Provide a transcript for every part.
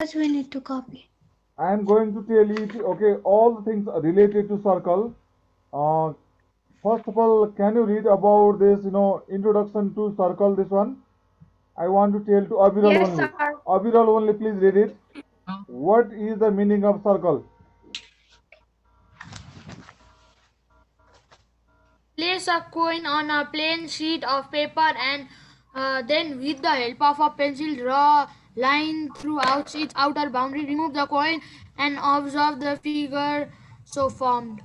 Yes, we need to copy. I am going to tell you, okay, all the things related to circle. Uh, First of all, can you read about this, introduction to circle, this one? I want to tell to Abiral Yes, only. sir. Abiral only, please read it. What is the meaning of circle? Place a coin on a plain sheet of paper and then with the help of a pencil draw line throughout its outer boundary. Remove the coin and observe the figure so formed.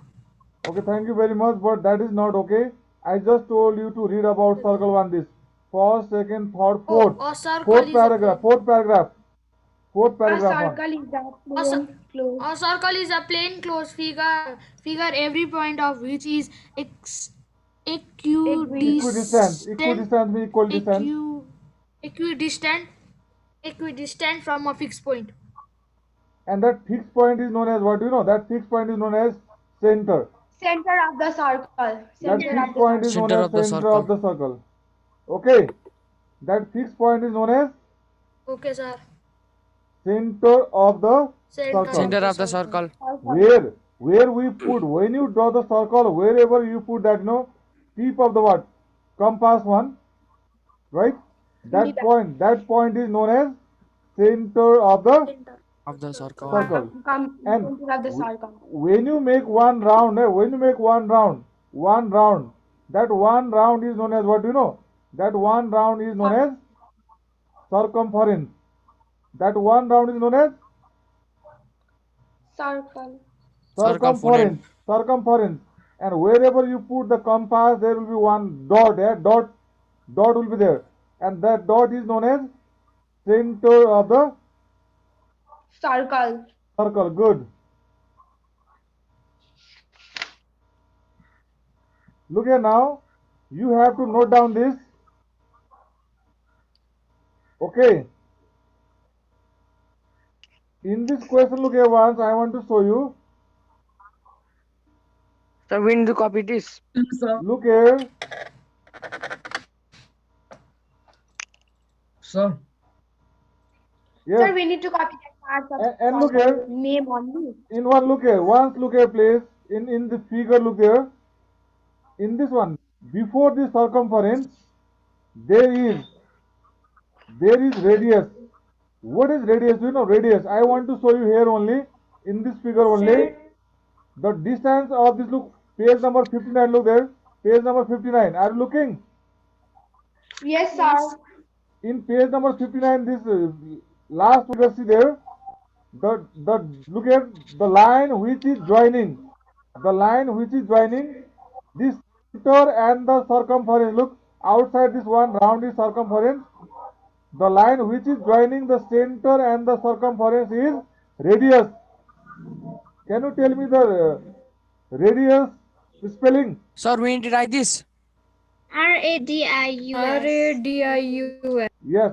Okay, thank you very much, but that is not okay. I just told you to read about circle one this. First, second, third, Oh, fourth. a circle Fourth is a paragraph, plain. fourth paragraph, fourth A paragraph one. circle is a A, cir- plain closed. a circle is a plain closed figure every point of which is Equidistance, equidistant equidistance means equal distance. equ, equidistant equidistant from a fixed point. And that fixed point is known as what? That fixed point is known as center. Center of the circle. That Center of fixed the point is circle. known Center as of the center of circle. the circle. Okay. That fixed point is known as Okay, sir. center of the Center circle. of Center the of the circle. circle. Circle. Where we put, when you draw the circle, wherever you put that, tip of the what? Compass one, right? That point is known as center of the Center. Of the circle. circle. And Center of the circle. when you make one round, that one round is known as what? That one round is known as circumference. That one round is known as Circle. Circumference. circumference. And wherever you put the compass, there will be one dot. Dot will be there, and that dot is known as center of the Circle. circle. Good. Look here now. You have to note down this. Okay. In this question, look here once. I want to show you. So we need to copy this. Look here. So Yes. Sir, we need to copy that part of And look circle here. name only. In one, look here. Once, look here, please. In the figure, look here. In this one, before the circumference, there is radius. What is radius? Do you know radius? I want to show you here only. In this figure only. Sir. The distance of this, look, page number 59, look there. Page number 59. Are you looking? Yes, sir. In page number 59, this last figure, see there. The look at the line which is joining. The line which is joining this center and the circumference. Look, outside this one round is circumference. The line which is joining the center and the circumference is radius. Can you tell me the radius spelling? Sir, we need to write this. Radius. Radius. Yes,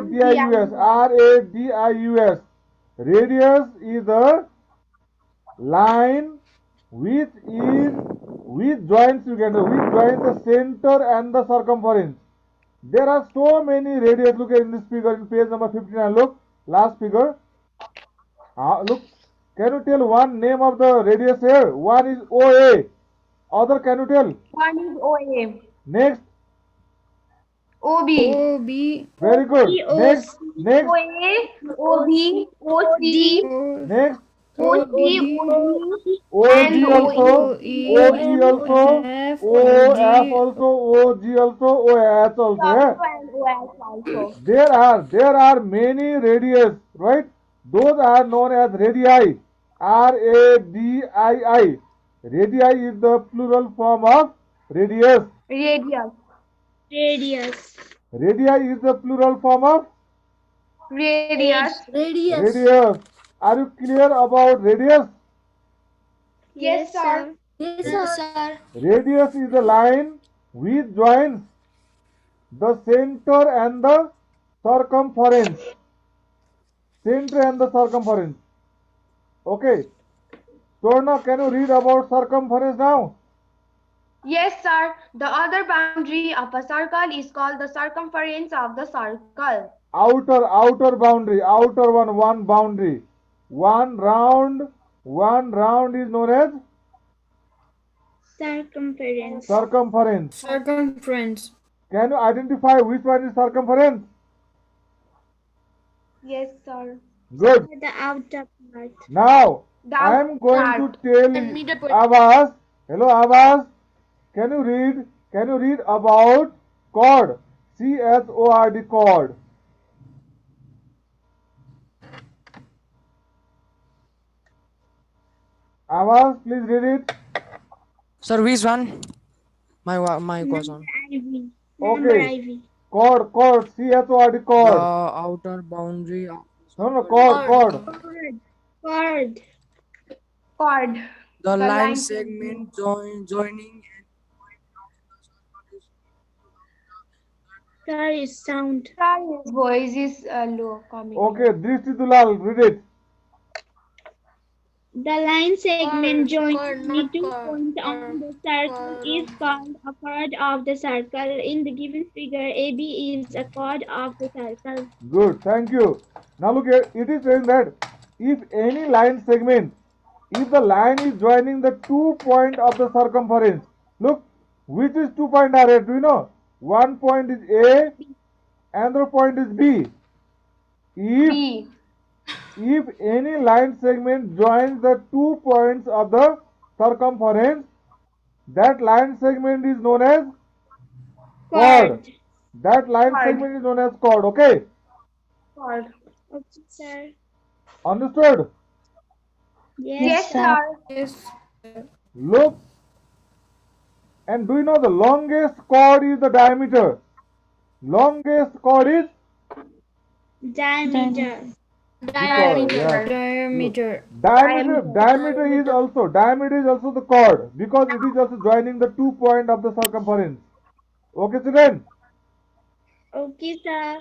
radius. Radius. Radius is the line which joins together, which joins the center and the circumference. There are so many radius. Look in this figure in page number 59. Look, last figure. Look, can you tell one name of the radius here? One is OA. Other, can you tell? One is OA. Next, OB. OB. very good. Next, OA. OB. OC. next, OD. OG And also, OE, OG also, OF, OF also, OG also, OH also. Yeah? And OS also. There are many radius, right? Those are known as radii. Radii. Radii is the plural form of radius. Radius. Radius. Radii is the plural form of Radius. radius. Are you clear about radius? Yes, sir. Yes, Yes, sir. sir. Radius is the line which joins the center and the circumference. Center and the circumference. Okay. Torna, can you read about circumference now? Yes, sir. The other boundary of a circle is called the circumference of the circle. outer boundary, outer one boundary. One round is known as Circumference. circumference. Circumference. Can you identify which one is circumference? Yes, sir. Good. The outer part. Now, The I am going to part. tell Meter point. Avas. Hello, Avas. Can you read about chord? C-H-O-R-D, chord. Avas, please read it. Sir, which one? My mic was on. IV. Number Okay. IV. Chord. C-H-O-R-D, The chord. outer boundary of No, circle. chord. Chord. Chord. The line line segment joining and Sorry, sound. Sir, his voice is low coming. Okay, Drishti Dulal, read it. The line segment joining chord, the not 2 chord, points on the circle chord. is called a chord of the circle. In the given figure, AB is a chord of the circle. Good, thank you. Now look here, it is saying that if any line segment, if the line is joining the 2 point of the circumference, look, which is 2 point are it? Do you know? One point is A, another point is B. B. If any line segment joins the 2 points of the circumference, that line segment is known as chord. That line Chord. segment is known as chord, okay? Chord. Okay, sir. Understood? Yes, sir. Yes. Look, and do you know the longest chord is the diameter? Longest chord is Diameter. yes. Diameter. Diameter is also the chord because it is also joining the 2 point of the circumference. Okay, children. Okay, sir.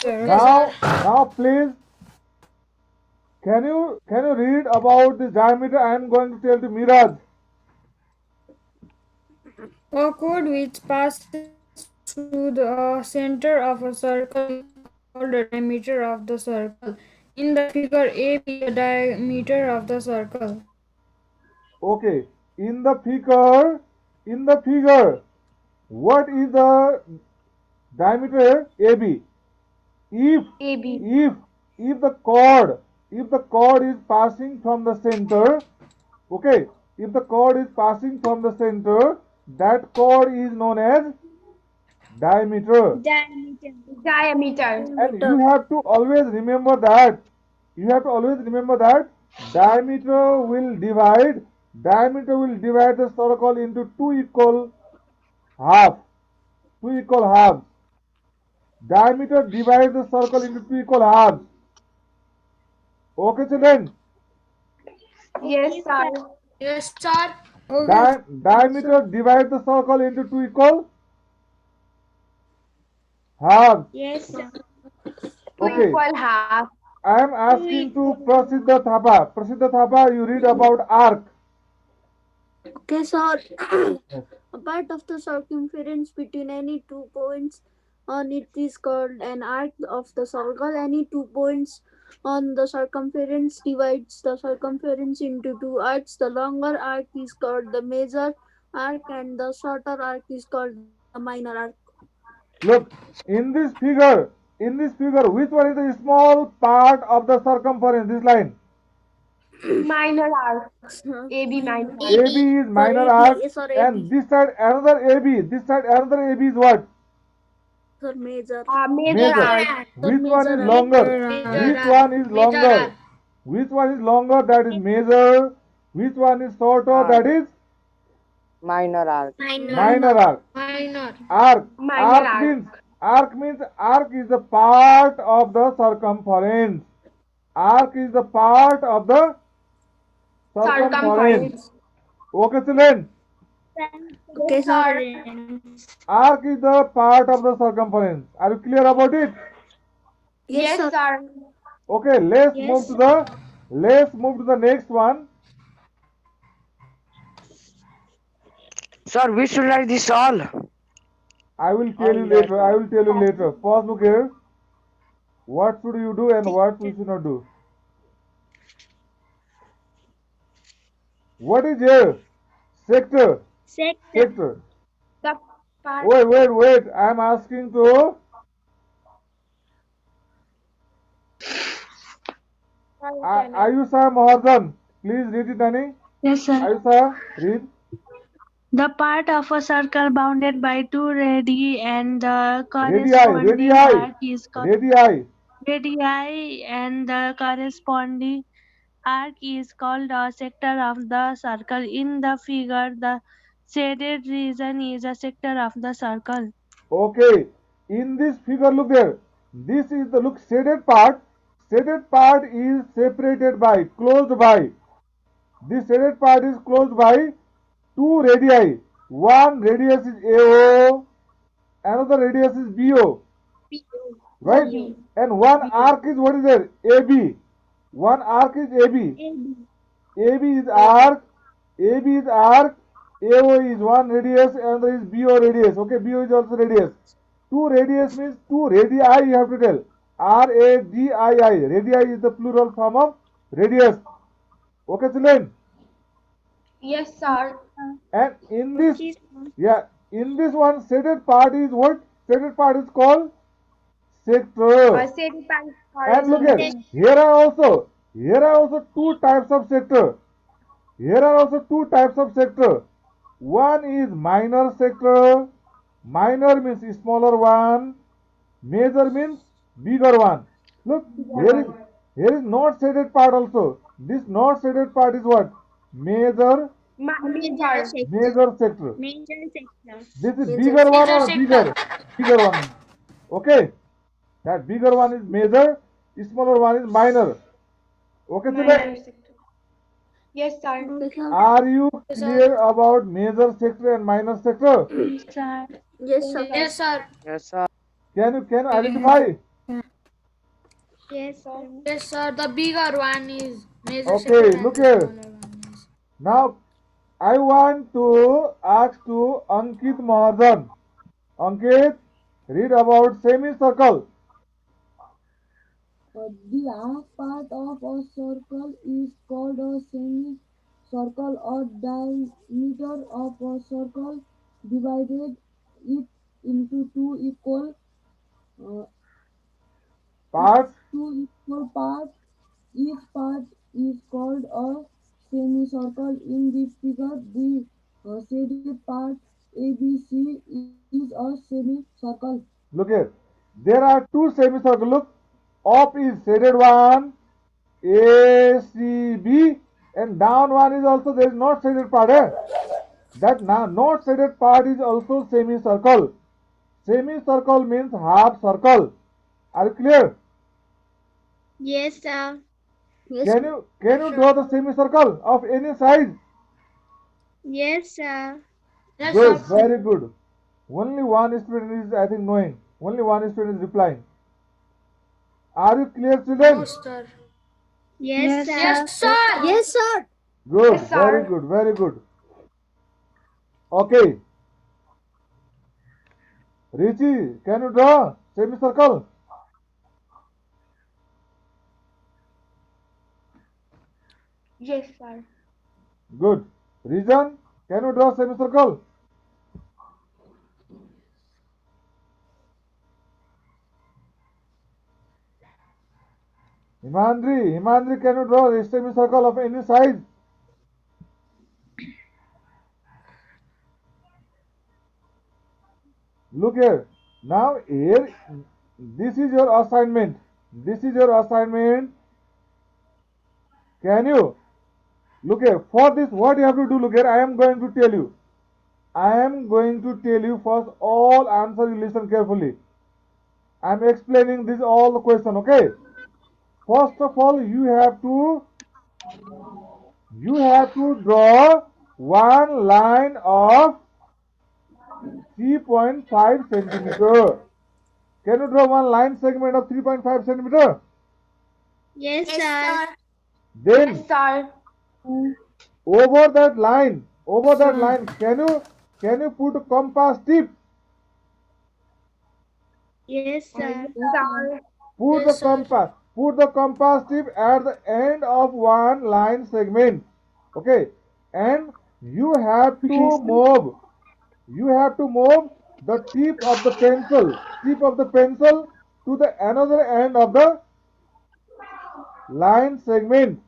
Sir. Now please, can you read about this diameter? I am going to tell to Miraj. A chord which passes through the center of a circle is called the diameter of the circle. In the figure, AB is the diameter of the circle. Okay, in the figure, what is the diameter AB? If AB. if the chord is passing from the center, okay, if the chord is passing from the center, that chord is known as diameter. Diameter. And you have to always remember that diameter will divide the circle into two equal halves. Diameter divides the circle into two equal halves. Okay, children. Yes, sir. Yes, sir. Diameter divides the circle into two equal halves. Yes, sir. Two Okay. equal half. I am asking to Prasiddha Thapa. Prasiddha Thapa, you read about arc. Okay, sir. A part of the circumference between any 2 points on it is called an arc of the circle. Any 2 points on the circumference divides the circumference into two arcs. The longer arc is called the major arc, and the shorter arc is called the minor arc. Look, in this figure, which one is the small part of the circumference? This line. Minor arc. AB minor arc. AB is minor AB, arc, yes, sir, and AB. this side another AB. This side another AB is what? Sir, major. Major arc. Which one major is arc. longer? Major Which arc. one is Major longer? arc. Which one is longer? That is major. Which one is shorter? That is Minor arc. minor arc. Minor. Minor arc. Arc is the part of the circumference. Arc is the part of the circumference. Okay, children. Okay, sir. Arc is the part of the circumference. Are you clear about it? Yes, sir. Okay, let's move to the next one. Sir, we should write this all. I will tell you later. Pause, look here. What should you do and what we should not do? What is here? Sector. Sector. The part. Wait. I am asking to Ayusha Mahajan. Please read it, Nani. Yes, sir. Ayusha, read. The part of a circle bounded by two radii and the Radii, corresponding arc is called radii. radii, and the corresponding arc is called a sector of the circle. In the figure, the shaded region is a sector of the circle. Okay. In this figure, look there. This is the look shaded part. Shaded part is separated by, closed by. This shaded part is closed by two radii. One radius is AO, another radius is BO. Right? And one arc is what is there? AB. One arc is AB. AB is arc. AB is arc. AO is one radius, another is BO radius. Okay, BO is also radius. Two radius means two radii you have to tell. Radii. Radii is the plural form of radius. Okay, children? Yes, sir. And in this, in this one, shaded part is what? Shaded part is called sector. Shaded part. And look here are also two types of sector. Here are also two types of sector. One is minor sector. Minor means smaller one. Major means bigger one. Look, here is not shaded part also. This not shaded part is what? Major sector. This is bigger one or bigger? Bigger one. Okay. That bigger one is major, smaller one is minor. Okay, children? Yes, sir. Are you clear about major sector and minor sector? Sir. Yes, sir. Yes, sir. Yes, sir. Can you identify? Yes, sir. Yes, sir. The bigger one is major Okay, sector and look the here. smaller one is. Now, I want to ask to Ankit Mahajan. Ankit, read about semicircle. The arc part of a circle is called a semicircle, or diameter of a circle divided it into two equal Parts. parts. Each part is called a semicircle. In this figure, the shaded part ABC is a semicircle. Look here. There are two semicircles. Look. Up is shaded one, ACB, and down one is also there is not shaded part. That now not shaded part is also semicircle. Semicircle means half circle. Are you clear? Yes, sir. Can you draw the semicircle of any size? Yes, sir. Yes, Good, sir. very good. Only one student is I think knowing. Only one student is replying. Are you clear, children? No, sir. Yes, sir. Yes, sir. Yes, sir. Good, Yes, sir. very good. Okay. Richi, can you draw semicircle? Yes, sir. Good. Reason, can you draw semicircle? Himandri, can you draw a semicircle of any size? Look here. Now here, this is your assignment. Can you? Look here. For this, what you have to do, look here, I am going to tell you. First all answer, you listen carefully. I am explaining this all the question, okay? First of all, you have to draw one line of 3.5 centimeter. Can you draw one line segment of 3.5 centimeter? Yes, sir. Then Yes, sir. over that line, can you put a compass tip? Yes, sir. Sir. Put Yes, the sir. compass. Put the compass tip at the end of one line segment. Okay, and you have to move. You have to move the tip of the pencil. Tip of the pencil to the another end of the line segment.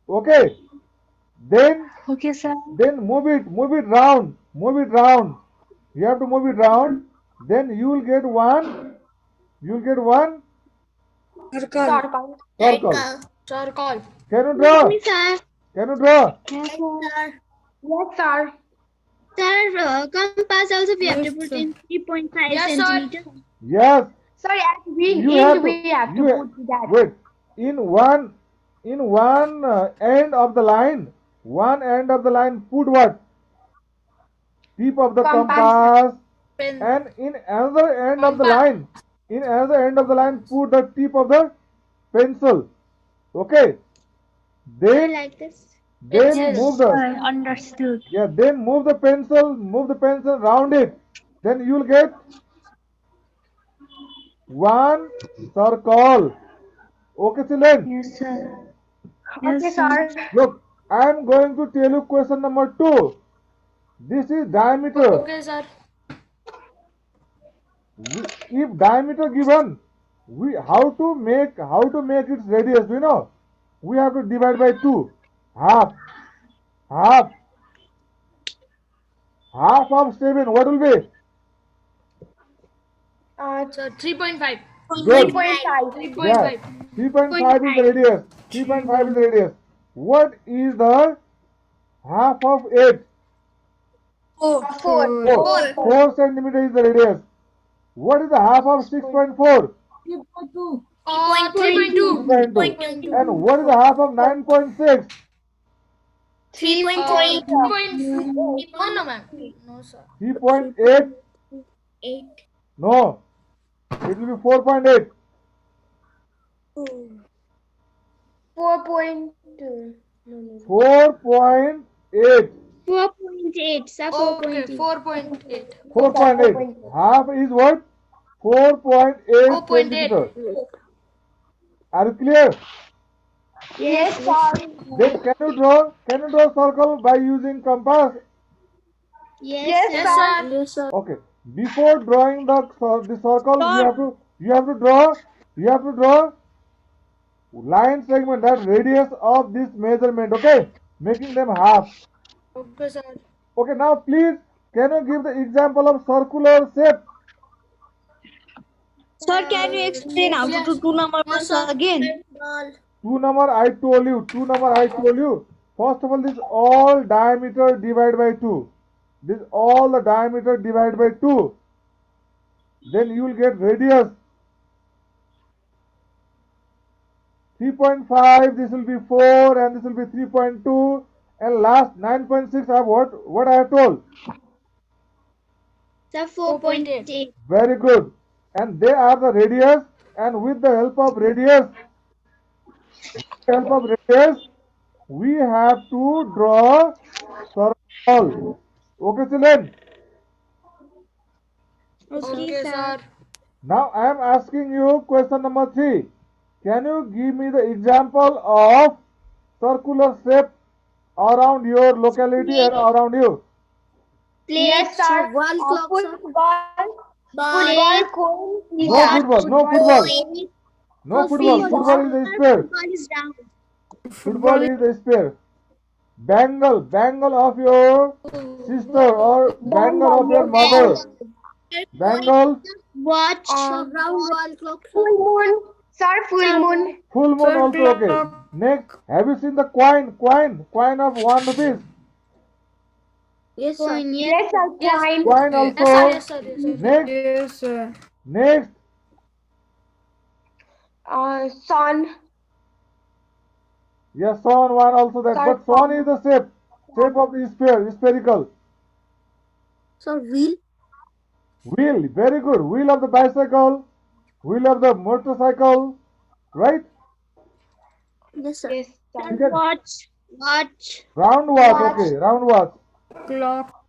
Okay. Then Okay, sir. move it round. Move it round. You have to move it round. Then you will get one. You will get one Circle. circle. Circle. Can you draw? Sir. Can you draw? Yes, sir. Sir. Yes, sir. Sir, compass also we have to Yes, put sir. in 3.5 Yes, sir. centimeters. Yes. Sorry, at wing You end have we have to you put that. wait. In one end of the line. One end of the line. Put what? Tip of the compass. Pen. And in another end of the Compass. line. In another end of the line. Put the tip of the pencil. Okay. Then Like this. then move the Sir, understood. then move the pencil round it. Then you'll get one circle. Okay, children. Yes, sir. Okay, Yes, sir. sir. Look, I am going to tell you question number 2. This is diameter. Okay, sir. If diameter given, we how to make its radius? You know, we have to divide by 2. Half half half of 7. What will be? Sir, 3.5. Good. 3.5. 3.5. 3.5 is the radius. 3.5 is the radius. What is the half of 8? 4. 4 centimeter is the radius. What is the half of 6.4? 3.2. 3.2. 3.2. And what is the half of 9.6? 3.8. 3.8. No, ma'am. No, sir. 3.8? 8. No. It will be 4.8. 4.2. 4.8. 4.8. Sir, Okay, 4.8. 4.8. 4.8. Half is what? 4.8 4.8. centimeter. Are you clear? Yes, sir. Then can you draw circle by using compass? Yes, Yes, sir. sir. Yes, sir. Okay. Before drawing the circle, you have to draw line segment, that radius of this measurement. Okay, making them half. Okay, sir. Okay. Now please, can you give the example of circular shape? Sir, can you explain how to Yes. do 2 number Yes, once sir. again? 2 number I told you. 2 number I told you. First of all, this all diameter divided by 2. This all the diameter divided by 2. Then you will get radius 3.5. This will be 4, and this will be 3.2, and last 9.6. I have what I have told. Sir, 4.8. 4.8. Very good. And they are the radius, and with the help of radius, we have to draw circle. Okay, children. Okay, sir. Now I am asking you question number 3. Can you give me the example of circular shape around your locality and around you? Yes, sir. Wall clock, sir. Football cone. No football. No football. No football. Field. Football is a spare. Football is round. Football is a spare. Bangle of your sister or bangle of your mother. Bangle. Watch. Round wall clock. Full moon. Sir, full moon. Full moon also okay. Next, have you seen the coin? Coin of 1 rupees. Yes, sir. Yes, sir. Coin. Coin Yes, sir. also. Yes, sir. Yes, sir. Next, Yes, sir. next. Sun. Yes, swan 1 also that. But swan is the shape of the sphere, spherical. Sir, wheel. Wheel, very good. Wheel of the bicycle, wheel of the motorcycle, right? Yes, sir. Yes, You sir. can Watch. round watch, okay, round watch. Clock.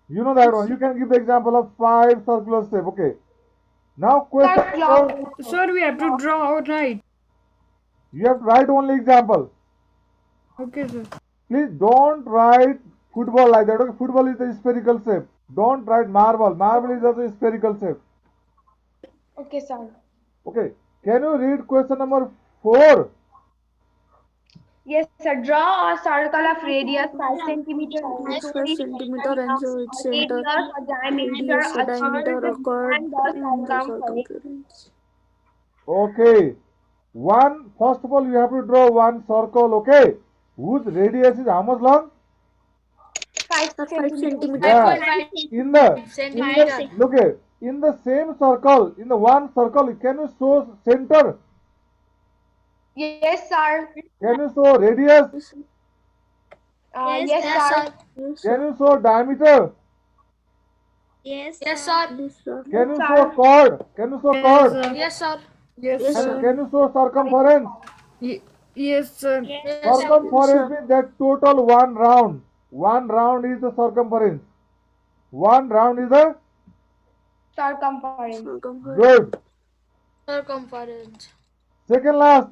You know that one. You can give the example of 5 circular shape, okay. Now question Sir, number, clock. Sir, we have to draw outright. you have to write only example. Okay, sir. Please don't write football like that. Okay, football is a spherical shape. Don't write marble. Marble is also a spherical shape. Okay, sir. Okay. Can you read question number 4? Yes, sir. Draw a circle of radius 5 centimeter and Radius show 5 its centimeter and show its radius center. or diameter Radius, diameter, achieved occurred and the in the circumference. circumference. Okay. First of all, you have to draw one circle. Okay. Whose radius is how much long? 5 Sir, 5 centimeters. centimeter. Yeah. 5.5 In the centimeter. look here. In the same circle, in the one circle, can you show center? Yes, sir. Can you show radius? Yes, sir. Yes, Yes, sir. sir. Yes, Can sir. you show diameter? Yes, sir. Yes, sir. Can you Yes, show sir. chord? Can you show Yes, chord? sir. Yes, sir. Yes, Yes, And sir. can you show circumference? Yes, sir. Yes, sir. Yes, Circumference sir. means that total one round. One round is the circumference. One round is the Circumference. Circumference. good. Circumference. Second last.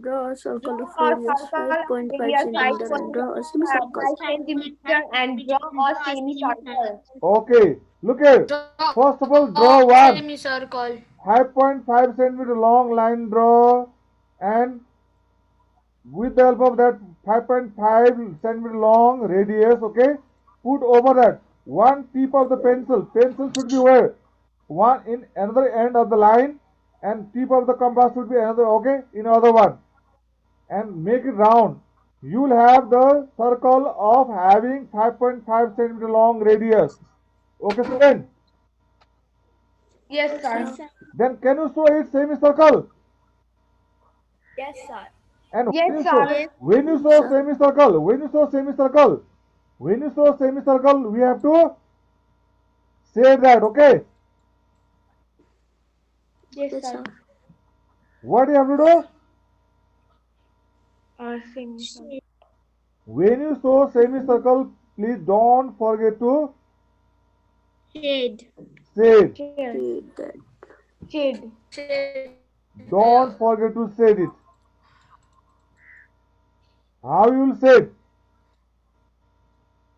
Draw a circle of Draw a radius circle of 5.5 radius centimeter and draw a semicircle. 5 centimeter and draw a semicircle. Okay. Look here. Draw First of all, draw one semicircle. 5.5 centimeter long line draw, and with the help of that 5.5 centimeter long radius, okay, put over that one tip of the pencil. Pencil should be where? One in another end of the line, and tip of the compass should be another, okay, in other one, and make it round. You will have the circle of having 5.5 centimeter long radius. Okay, student? Yes, sir. Then can you show it semicircle? Yes, sir. And Yes, sir. when you show semicircle, we have to say that, okay? Yes, Yes, sir. sir. What you have to do? Semicircle. When you show semicircle, please don't forget to Shade. shade. Shade. Shade that. Shade. Shade. Don't forget to shade it. How you will shade?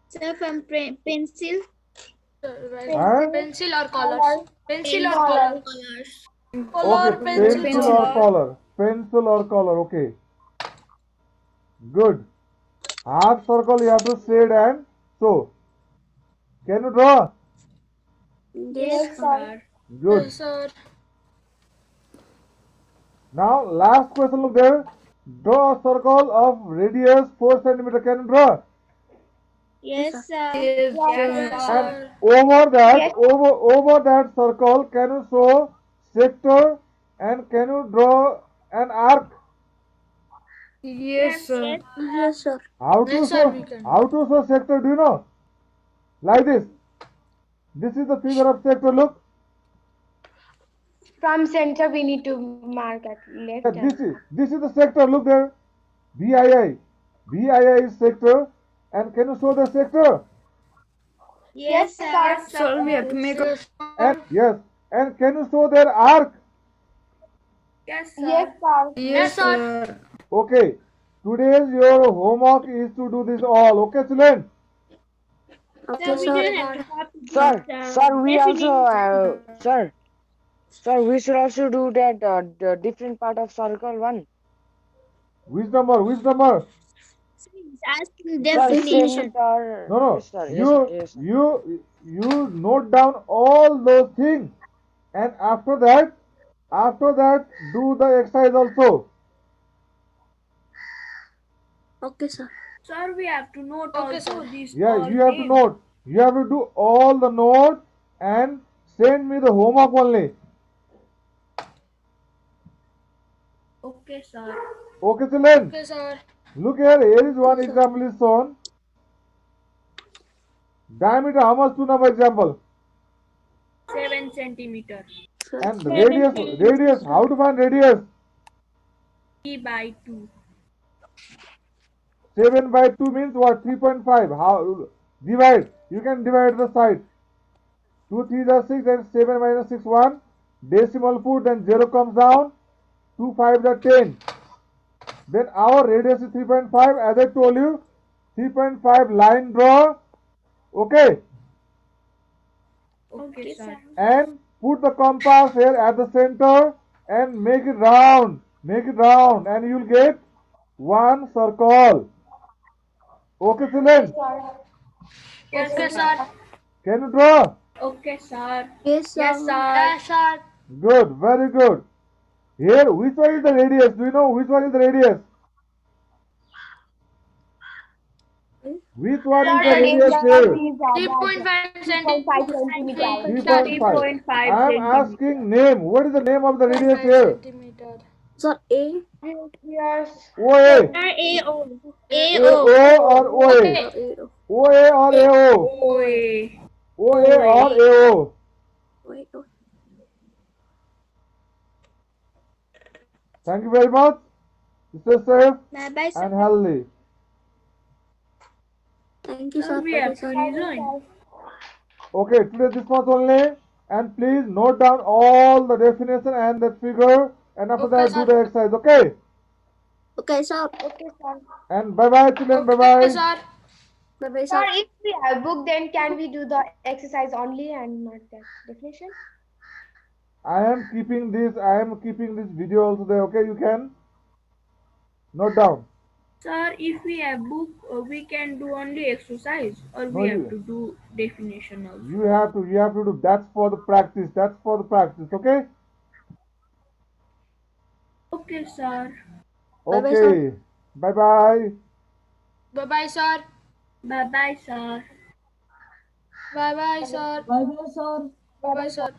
Sir, from pencil. Huh? Pencil or colors. Pencil or Color. colors. Okay, Color, pencil or color. Pencil or color, okay. Good. Half circle you have to shade and show. Can you draw? Yes, sir. Good. Yes, sir. Now last question, look there. Draw a circle of radius 4 centimeter. Can you draw? Yes, sir. Yes, Yes, sir. And sir. over that, Yes. over that circle, can you show sector, and can you draw an arc? Yes, sir. yes, sir. How to Yes, sir, show? we can. How to show sector? Do you know? Like this. This is the figure of sector. Look. From center, we need to mark at left Yeah, hand. this is the sector. Look there. BII. BII is sector. And can you show the sector? Yes, sir. Sir, we have to make a Yes, And yes. And can you show their arc? Yes, sir. yes, sir. sir. Okay. Today's your homework is to do this all. Okay, children? Okay, sir. Sir, we also, sir, we should also do that the different part of circle one. Which number? Which number? Sir, center. No, no. Yes, sir. Yes, sir. Yes, sir. You note down all those things, and after that, do the exercise also. Okay, sir. Sir, we have to note Okay, sir. these. Yeah, you have to note. You have to do all the notes and send me the homework only. Okay, sir. Okay, children. Okay, sir. Look here. Here is one example is shown. Diameter. How much to number example? 7 centimeter. And radius. How to find radius? 3/2. 7 by 2 means what? 3.5. How divide? You can divide the side. 2 3s are 6, then 7 minus 6 1. Decimal put, then 0 comes down. 2 5s are 10. Then our radius is 3.5. As I told you, 3.5 line draw. Okay. Okay, sir. And put the compass here at the center and make it round. Make it round and you'll get one circle. Okay, children? Okay, sir. Can you draw? Okay, sir. Yes, sir. Yes, sir. Good, very good. Here, which one is the radius? Do you know which one is the radius? Which one is the radius here? 3.5 3.5 centimeters. centimeters. 3.5. 3.5 I am centimeters. asking name. What is the name of the radius 5 here? centimeter. Sir, A. Yes. OA. A-O. AO or OA? A-O. OA or AO? O-A. OA or AO? Wait, oh. Thank you very much. Stay safe Bye-bye, sir. and healthy. Thank you, Sir, sir. we Bye-bye, have to sir. rejoin. Okay, today this much only. And please note down all the definition and the figure. And after Okay, that, sir. do the exercise. Okay? Okay, sir. Okay, sir. And bye bye, children. Bye Okay, bye. sir. Bye-bye, Sir, sir. if we have book, then can we do the exercise only and not that definition? I am keeping this video also there. Okay, you can note down. Sir, if we have book, we can do only exercise, or No, we have to do definition also. you have to do. That's for the practice. That's for the practice. Okay? Okay, sir. Bye-bye, sir. Okay. Bye bye. Bye-bye, sir. Bye-bye, sir. Bye-bye, sir. Bye-bye, sir. Bye-bye, sir.